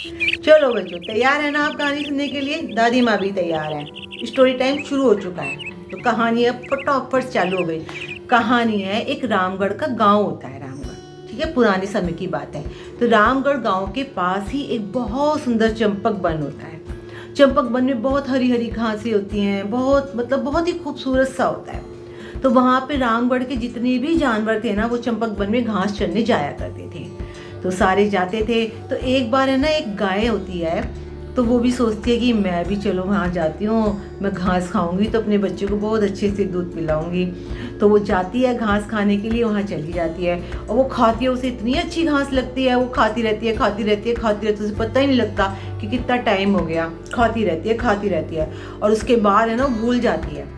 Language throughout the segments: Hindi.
चलो बच्चों, तैयार है ना आप कहानी सुनने के लिए? दादी माँ भी तैयार है। स्टोरी टाइम शुरू हो चुका है। तो कहानी अब फटाफट चालू हो गई। कहानी है, एक रामगढ़ का गांव होता है। रामगढ़, ठीक है, पुराने समय की बात है। तो रामगढ़ गांव के पास ही एक बहुत सुंदर चंपक वन होता है। चंपक वन में बहुत हरी हरी घासें होती हैं, बहुत ही खूबसूरत सा होता है। तो वहाँ पे रामगढ़ के जितने भी जानवर थे ना, वो चंपक वन में घास चरने जाया करते थे। तो सारे जाते थे। तो एक बार है ना, एक गाय होती है, तो वो भी सोचती है कि मैं भी चलो वहाँ जाती हूँ, मैं घास खाऊंगी तो अपने बच्चे को बहुत अच्छे से दूध पिलाऊंगी। तो वो जाती है घास खाने के लिए, वहाँ चली जाती है और वो खाती है। उसे इतनी अच्छी घास लगती है, वो खाती रहती है, खाती रहती है, खाती रहती है। उसे पता ही नहीं लगता कि कितना टाइम हो गया। खाती रहती है, खाती रहती है, और उसके बाद है ना, वो भूल जाती है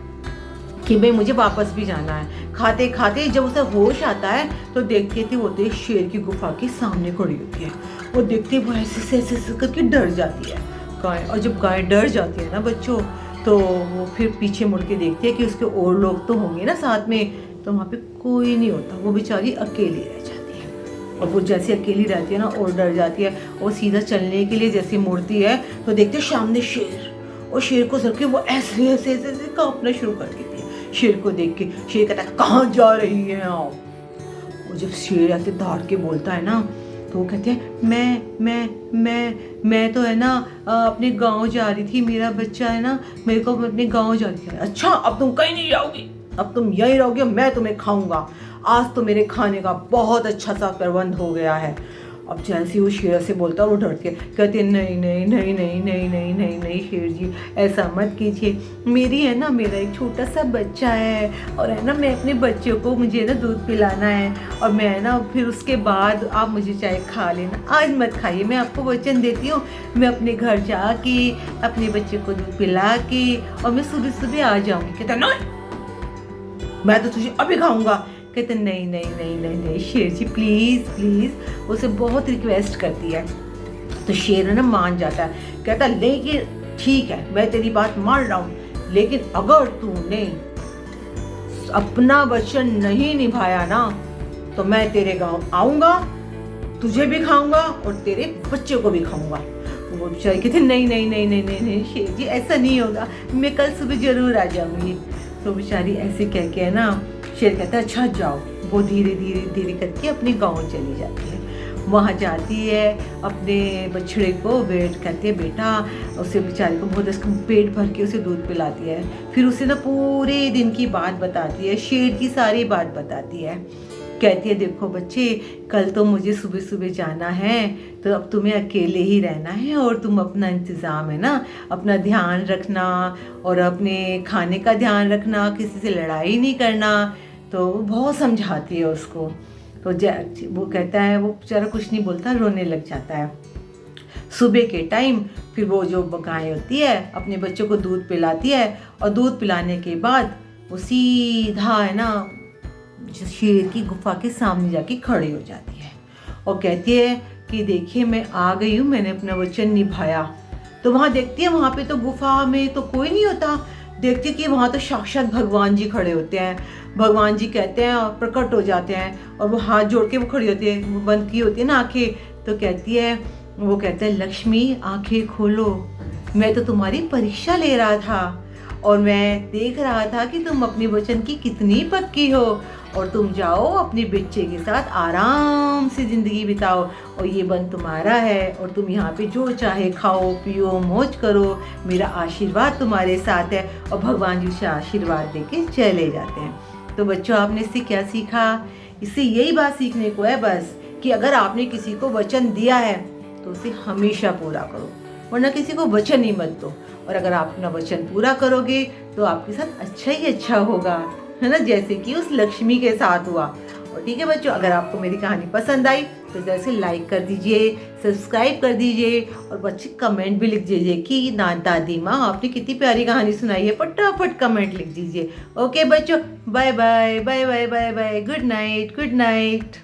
कि भाई मुझे वापस भी जाना है। खाते खाते जब उसे होश आता है, तो देखते थे वो तो शेर की गुफा के सामने खड़ी होती है। वो देखते वो ऐसे करके डर जाती है गाय। और जब गाय डर जाती है ना बच्चों, तो वो फिर पीछे मुड़ के देखती है कि उसके और लोग तो होंगे ना साथ में। तो वहाँ पे कोई नहीं होता, वो बेचारी अकेली रह जाती है। और वो जैसे अकेली रहती है ना, और डर जाती है। वो सीधा चलने के लिए जैसे मुड़ती है, तो देखते सामने शेर। और शेर को सर के वो ऐसे ऐसे ऐसे ऐसे कांपना शुरू कर देती है। शेर को देख के शेर कहता है, कहाँ जा रही हैं आप? और जब शेर ऐसे दौड़ के बोलता है ना, तो वो कहते हैं, मैं तो है ना अपने गांव जा रही थी। मेरा बच्चा है ना, मेरे को अपने गांव जा रही थी। अच्छा, अब तुम कहीं नहीं जाओगी, अब तुम यहीं रहोगे, मैं तुम्हें खाऊंगा। आज तो मेरे खाने का बहुत अच्छा सा प्रबंध हो गया है। अब जैसे वो शेर से बोलता है, वो डरती है, कहती है, नहीं नहीं नहीं नहीं नहीं नहीं नहीं नहीं शेर जी, ऐसा मत कीजिए। मेरी है ना, मेरा एक छोटा सा बच्चा है, और है ना, मैं अपने बच्चे को, मुझे ना दूध पिलाना है। और मैं है ना, फिर उसके बाद आप मुझे चाहे खा लेना, आज मत खाइए। मैं आपको वचन देती हूँ, मैं अपने घर जाके अपने बच्चे को दूध पिला के और मैं सुबह सुबह आ जाऊँगी। कहता नहीं, मैं तो तुझे अभी खाऊंगा। कहते नहीं नहीं नहीं नहीं नहीं शेर जी, प्लीज प्लीज। उसे बहुत रिक्वेस्ट करती है। तो शेर ना मान जाता है, कहता लेकिन ठीक है, मैं तेरी बात मान रहा हूँ, लेकिन अगर तूने अपना वचन नहीं निभाया ना, तो मैं तेरे गांव आऊंगा, तुझे भी खाऊंगा और तेरे बच्चे को भी खाऊंगा। वो बेचारी कहते नहीं नहीं नहीं नहीं नहीं नहीं शेर जी, ऐसा नहीं होगा, मैं कल सुबह जरूर आ जाऊंगी। तो बेचारी ऐसे कह के है ना, शेर कहता है अच्छा जाओ। वो धीरे धीरे धीरे करके अपने गांव चली जाती है। वहाँ जाती है, अपने बछड़े को वेट करती है, बेटा उसे बेचारे को बहुत इसका पेट भर के उसे दूध पिलाती है। फिर उसे ना पूरे दिन की बात बताती है, शेर की सारी बात बताती है। कहती है देखो बच्चे, कल तो मुझे सुबह सुबह जाना है, तो अब तुम्हें अकेले ही रहना है, और तुम अपना इंतज़ाम है ना, अपना ध्यान रखना, और अपने खाने का ध्यान रखना, किसी से लड़ाई नहीं करना। तो वो बहुत समझाती है उसको। तो वो कहता है, वो बेचारा कुछ नहीं बोलता, रोने लग जाता है। सुबह के टाइम फिर वो जो गाय होती है, अपने बच्चों को दूध पिलाती है, और दूध पिलाने के बाद वो सीधा है ना, शेर की गुफा के सामने जाके खड़ी हो जाती है और कहती है कि देखिए, मैं आ गई हूँ, मैंने अपना वचन निभाया। तो वहाँ देखती है, वहाँ पे तो गुफा में तो कोई नहीं होता। देखती है कि वहाँ तो साक्षात भगवान जी खड़े होते हैं। भगवान जी कहते हैं और प्रकट हो जाते हैं, और वो हाथ जोड़ के वो खड़ी होती है, वो बंद की होती है ना आंखें। तो कहती है, वो कहते हैं, लक्ष्मी आंखें खोलो, मैं तो तुम्हारी परीक्षा ले रहा था, और मैं देख रहा था कि तुम अपने वचन की कितनी पक्की हो, और तुम जाओ अपने बच्चे के साथ आराम से ज़िंदगी बिताओ, और ये वन तुम्हारा है, और तुम यहाँ पे जो चाहे खाओ पियो मौज करो, मेरा आशीर्वाद तुम्हारे साथ है। और भगवान जी से आशीर्वाद देके चले जाते हैं। तो बच्चों, आपने इससे क्या सीखा? इससे यही बात सीखने को है बस, कि अगर आपने किसी को वचन दिया है तो उसे हमेशा पूरा करो, वरना किसी को वचन ही मत दो। और अगर आप अपना वचन पूरा करोगे तो आपके साथ अच्छा ही अच्छा होगा, है ना, जैसे कि उस लक्ष्मी के साथ हुआ। और ठीक है बच्चों, अगर आपको मेरी कहानी पसंद आई तो जल्द से लाइक कर दीजिए, सब्सक्राइब कर दीजिए, और बच्चे कमेंट भी लिख दीजिए कि ना दादी माँ आपने कितनी प्यारी कहानी सुनाई है। फटाफट कमेंट लिख दीजिए। ओके बच्चों, bye bye bye bye bye bye, good night good night.